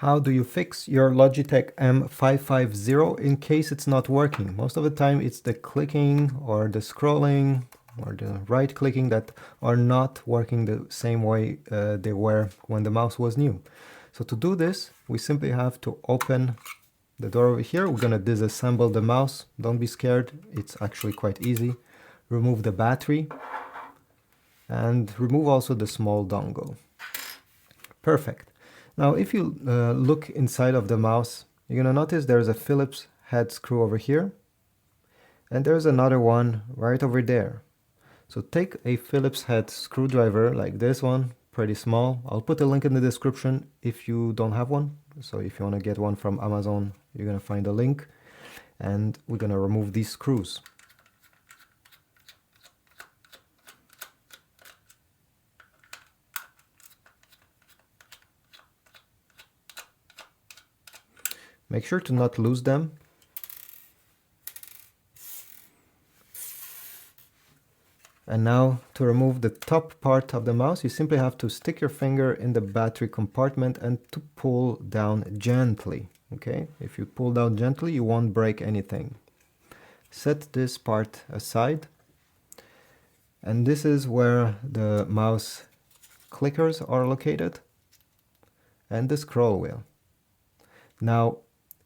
How do you fix your Logitech M550 in case it's not working? Most of the time it's the clicking or the scrolling or the right clicking that are not working the same way they were when the mouse was new. So to do this, we simply have to open the door over here. We're going to disassemble the mouse. Don't be scared. It's actually quite easy. Remove the battery and remove also the small dongle. Perfect. Now, if you look inside of the mouse, you're going to notice there's a Phillips head screw over here, and there's another one right over there. So take a Phillips head screwdriver like this one, pretty small. I'll put a link in the description if you don't have one. So if you want to get one from Amazon, you're going to find a link, and we're going to remove these screws. Make sure to not lose them. And now to remove the top part of the mouse, you simply have to stick your finger in the battery compartment and to pull down gently. Okay, if you pull down gently, you won't break anything. Set this part aside. And this is where the mouse clickers are located and the scroll wheel. Now,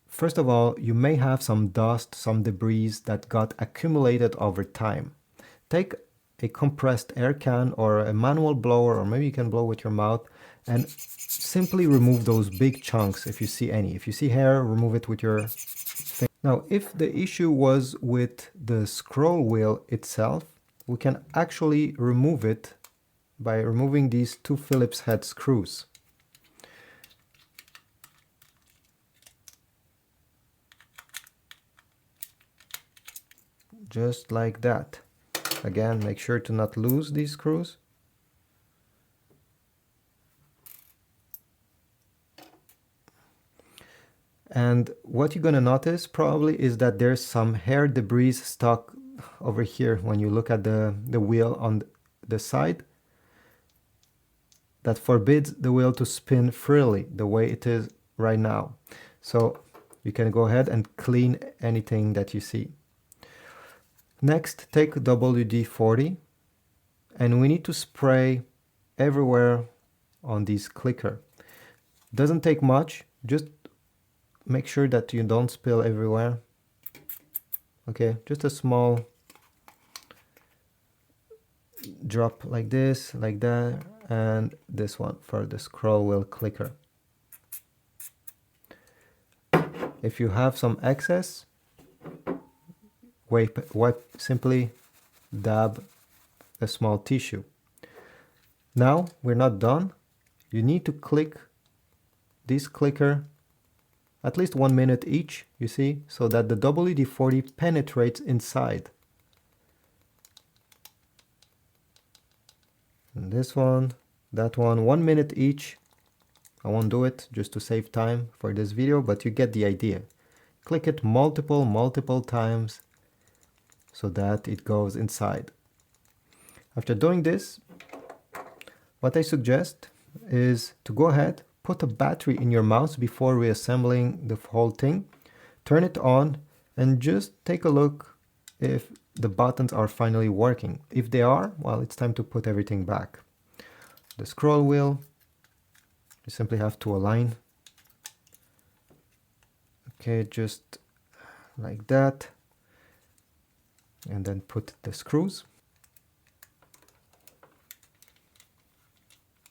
first of all, you may have some dust, some debris that got accumulated over time. Take a compressed air can or a manual blower, or maybe you can blow with your mouth, and simply remove those big chunks if you see any. If you see hair, remove it with your finger. Now, if the issue was with the scroll wheel itself, we can actually remove it by removing these two Phillips head screws. Just like that. Again, make sure to not lose these screws. And what you're going to notice probably is that there's some hair debris stuck over here when you look at the wheel on the side. That forbids the wheel to spin freely the way it is right now. So you can go ahead and clean anything that you see. Next, take WD-40, and we need to spray everywhere on this clicker. Doesn't take much, just make sure that you don't spill everywhere. Okay, just a small drop like this, like that, and this one for the scroll wheel clicker. If you have some excess, simply dab a small tissue. Now we're not done. You need to click this clicker at least 1 minute each, you see, so that the WD-40 penetrates inside. And this one, that one, 1 minute each. I won't do it just to save time for this video, but you get the idea. Click it multiple times so that it goes inside. After doing this, what I suggest is to go ahead, put a battery in your mouse before reassembling the whole thing, turn it on, and just take a look if the buttons are finally working. If they are, well, it's time to put everything back. The scroll wheel, you simply have to align. Okay, just like that. And then put the screws.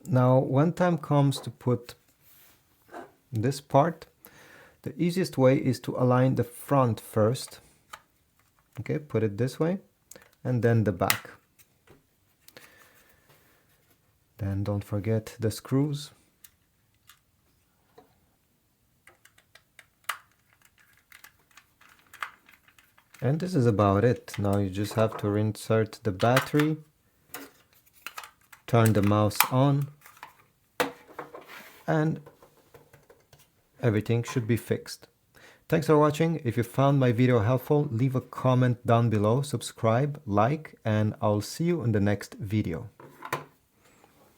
Now, when time comes to put this part, the easiest way is to align the front first. Okay, put it this way, and then the back. Then don't forget the screws. And this is about it. Now you just have to reinsert the battery, turn the mouse on, and everything should be fixed. Thanks for watching. If you found my video helpful, leave a comment down below, subscribe, like, and I'll see you in the next video.